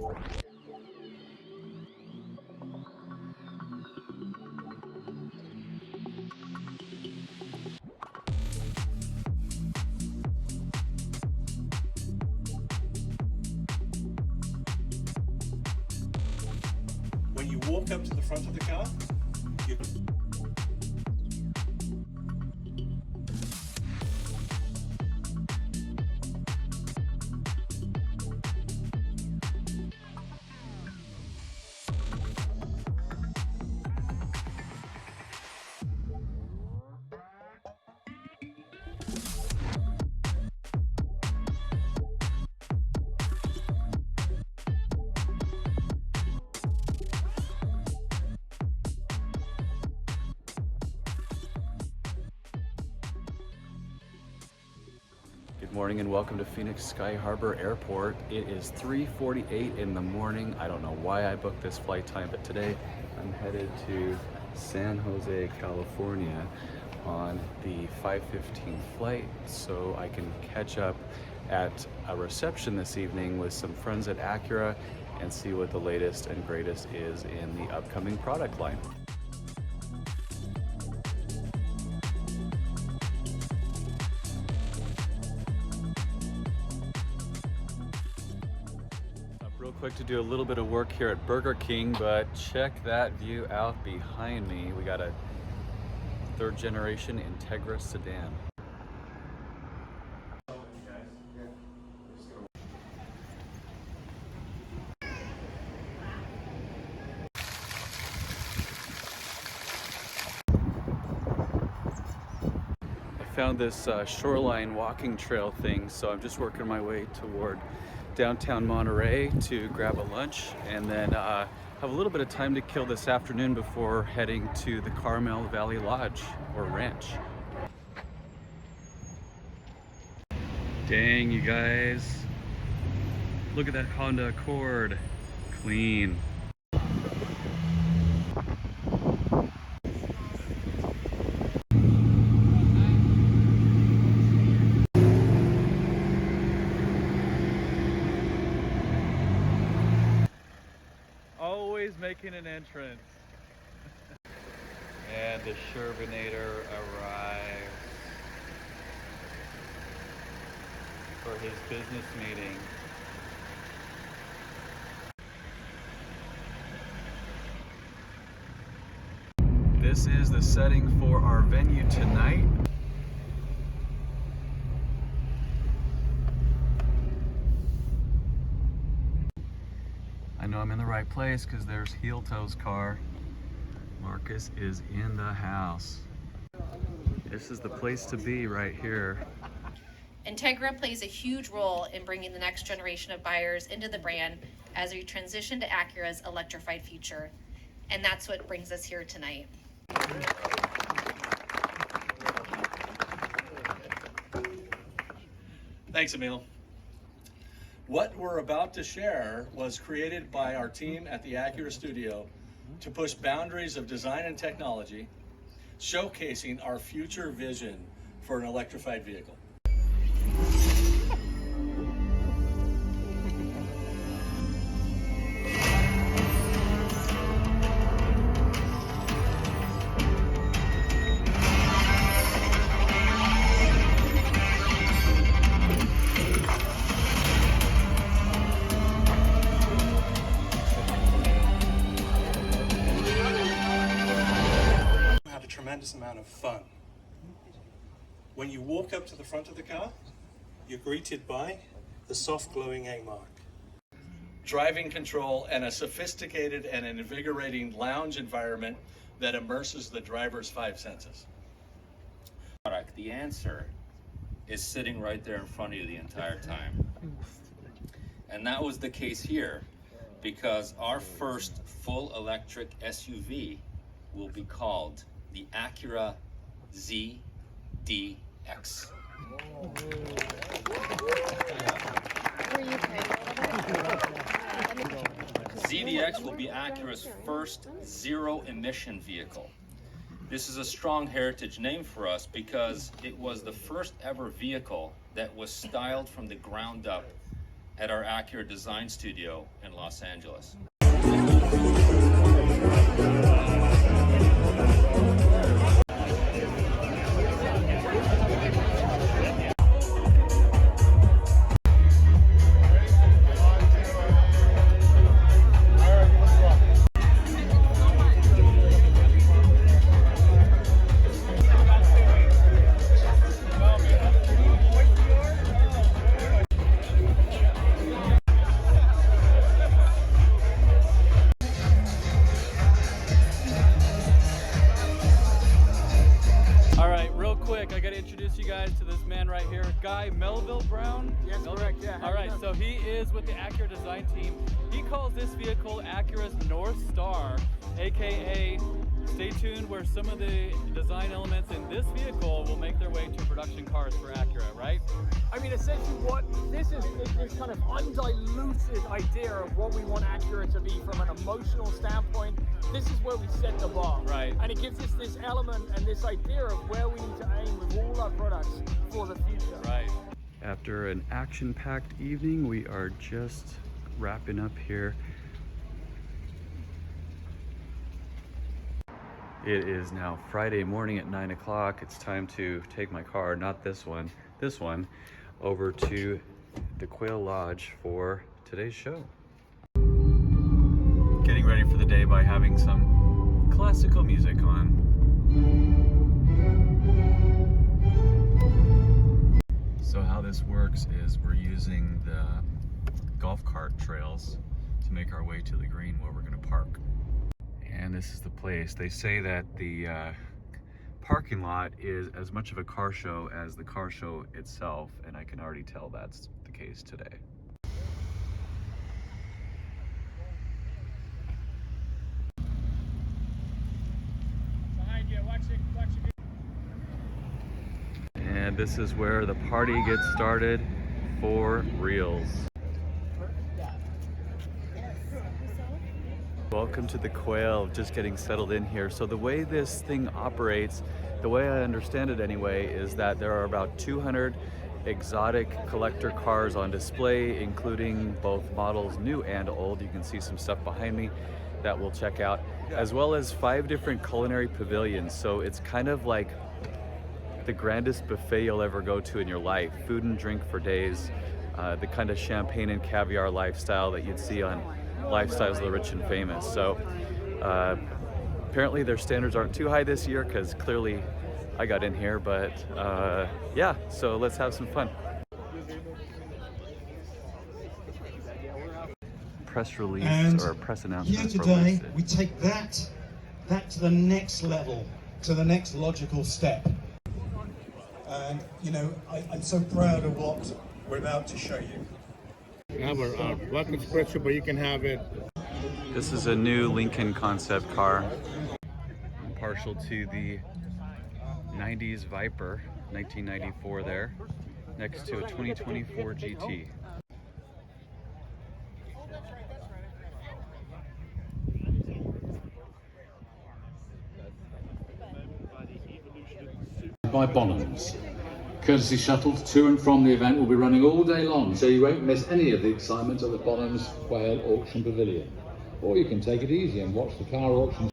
When you walk up to the front of the car, you Good morning and welcome to Phoenix Sky Harbor Airport. It is 3:48 in the morning. I don't know why I booked this flight time, but today I'm headed to San Jose, California on the 5:15 flight so I can catch up at a reception this evening with some friends at Acura and see what the latest and greatest is in the upcoming product line. Real quick to do a little bit of work here at Burger King, but check that view out behind me. We got a third generation Integra sedan. I found this shoreline walking trail thing, so I'm just working my way toward downtown Monterey to grab a lunch and then have a little bit of time to kill this afternoon before heading to the Carmel Valley Lodge or Ranch. Dang, you guys. Look at that Honda Accord. Clean. Always making an entrance. And the Sherbinator arrives for his business meeting. This is the setting for our venue tonight. I know I'm in the right place because there's Heel Toe's car. Marcus is in the house. This is the place to be right here. Integra plays a huge role in bringing the next generation of buyers into the brand as we transition to Acura's electrified future. And that's what brings us here tonight. Thanks, Emil. What we're about to share was created by our team at the Acura studio to push boundaries of design and technology, showcasing our future vision for an electrified vehicle. Tremendous amount of fun. When you walk up to the front of the car, you're greeted by the soft glowing A mark, driving control, and a sophisticated and invigorating lounge environment that immerses the driver's five senses. The answer is sitting right there in front of you the entire time. And that was the case here because our first full electric SUV will be called the Acura ZDX. ZDX will be Acura's first zero-emission vehicle. This is a strong heritage name for us because it was the first ever vehicle that was styled from the ground up at our Acura design studio in Los Angeles. I got to introduce you guys to this man right here, Guy Melville Brown. Yes, correct, yeah. All right, so he is with the Acura design team. He calls this vehicle Acura's North Star, aka stay tuned where some of the design elements in this vehicle will make their way to production cars for Acura, right? I mean, essentially what this is this kind of undiluted idea of what we want Acura to be from an emotional standpoint. This is where we set the bar. Right. And it gives us this element and this idea of where we need to aim with all our products for the future. Right. After an action-packed evening, we are just wrapping up here. It is now Friday morning at 9 o'clock. It's time to take my car, not this one, over to the Quail Lodge for today's show. Getting ready for the day by having some classical music on. So how this works is we're using the golf cart trails to make our way to the green where we're gonna park. And this is the place. They say that the parking lot is as much of a car show as the car show itself, and I can already tell that's the case today. Behind you, watch it. And this is where the party gets started for reals. Welcome to the Quail, just getting settled in here. So the way this thing operates, the way I understand it anyway, is that there are about 200 exotic collector cars on display, including both models new and old. You can see some stuff behind me that we'll check out, as well as 5 different culinary pavilions. So it's kind of like the grandest buffet you'll ever go to in your life. Food and drink for days, the kind of champagne and caviar lifestyle that you'd see on Lifestyles of the Rich and Famous. So apparently their standards aren't too high this year because clearly I got in here, but yeah, so let's have some fun. Press release And or press announcement. here today, we take that to the next level, to the next logical step. And you know, I'm so proud of what we're about to show you. We have a black espresso, but you can have it. This is a new Lincoln concept car. I'm partial to the 90s Viper, 1994 there, next to a 2024 GT. By Bonhams. Courtesy shuttles to and from the event will be running all day long, so you won't miss any of the excitement at the Bonhams Quail Auction Pavilion. Or you can take it easy and watch the car auction.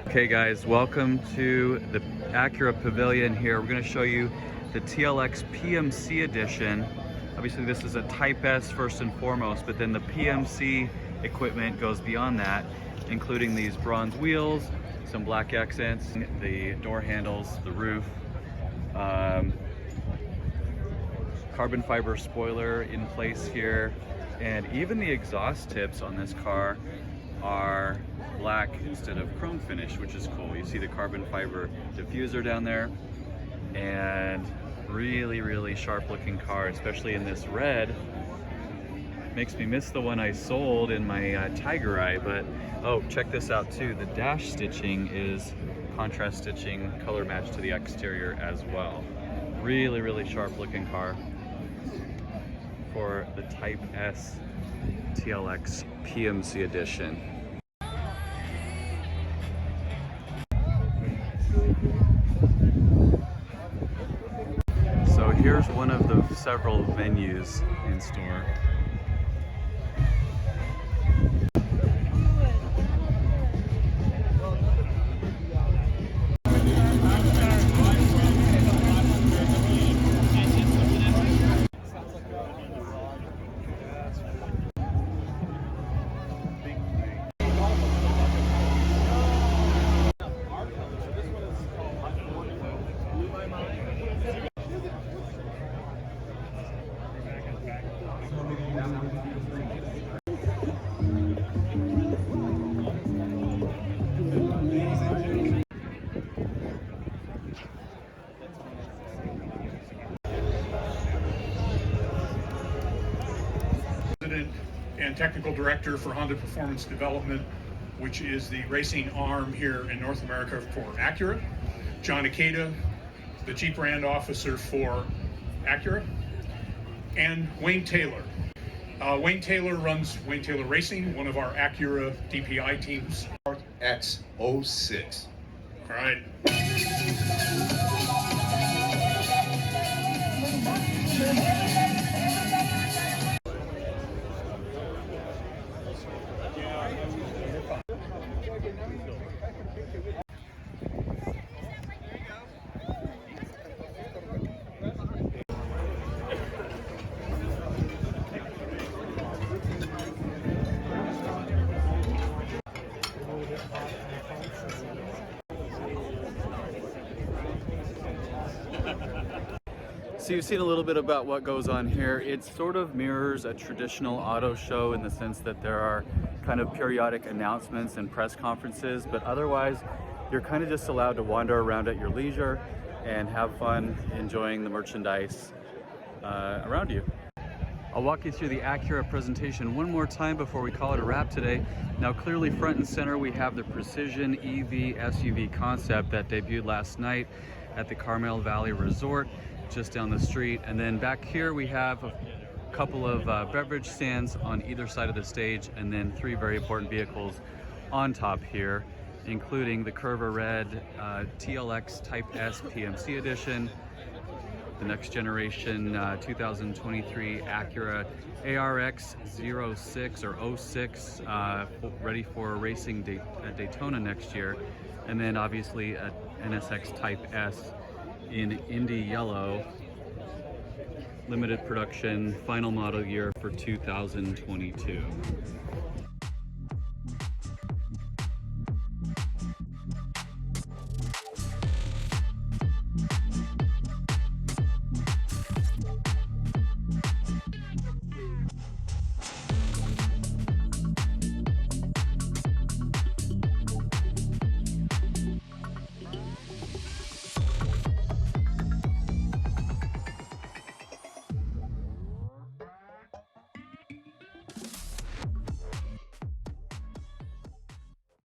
Okay guys, welcome to the Acura Pavilion here. We're going to show you the TLX PMC edition. Obviously this is a Type S first and foremost, but then the PMC equipment goes beyond that, including these bronze wheels, some black accents, the door handles, the roof, carbon fiber spoiler in place here, and even the exhaust tips on this car are black instead of chrome finish, which is cool. You see the carbon fiber diffuser down there, and really sharp looking car, especially in this red. Makes me miss the one I sold in my Tiger Eye, but oh, check this out too. The dash stitching is contrast stitching, color match to the exterior as well. Really sharp looking car for the Type S TLX PMC edition. So here several venues in store. President and Technical Director for Honda Performance Development, which is the racing arm here in North America for Acura. John Acura, the Chief Brand Officer for Acura. And Wayne Taylor. Wayne Taylor runs Wayne Taylor Racing, one of our Acura DPI teams. X06. All right. So you've seen a little bit about what goes on here. It sort of mirrors a traditional auto show in the sense that there are kind of periodic announcements and press conferences, but otherwise you're kind of just allowed to wander around at your leisure and have fun enjoying the merchandise around you. I'll walk you through the Acura presentation one more time before we call it a wrap today. Now clearly front and center we have the Precision EV SUV concept that debuted last night at the Carmel Valley Resort just down the street, and then back here we have a couple of beverage stands on either side of the stage, and then three very important vehicles on top here, including the Curva Red TLX Type S PMC Edition, the next generation 2023 Acura ARX 06 or 06, ready for racing at Daytona next year, and then obviously a NSX Type S in Indy Yellow, limited production, final model year for 2022.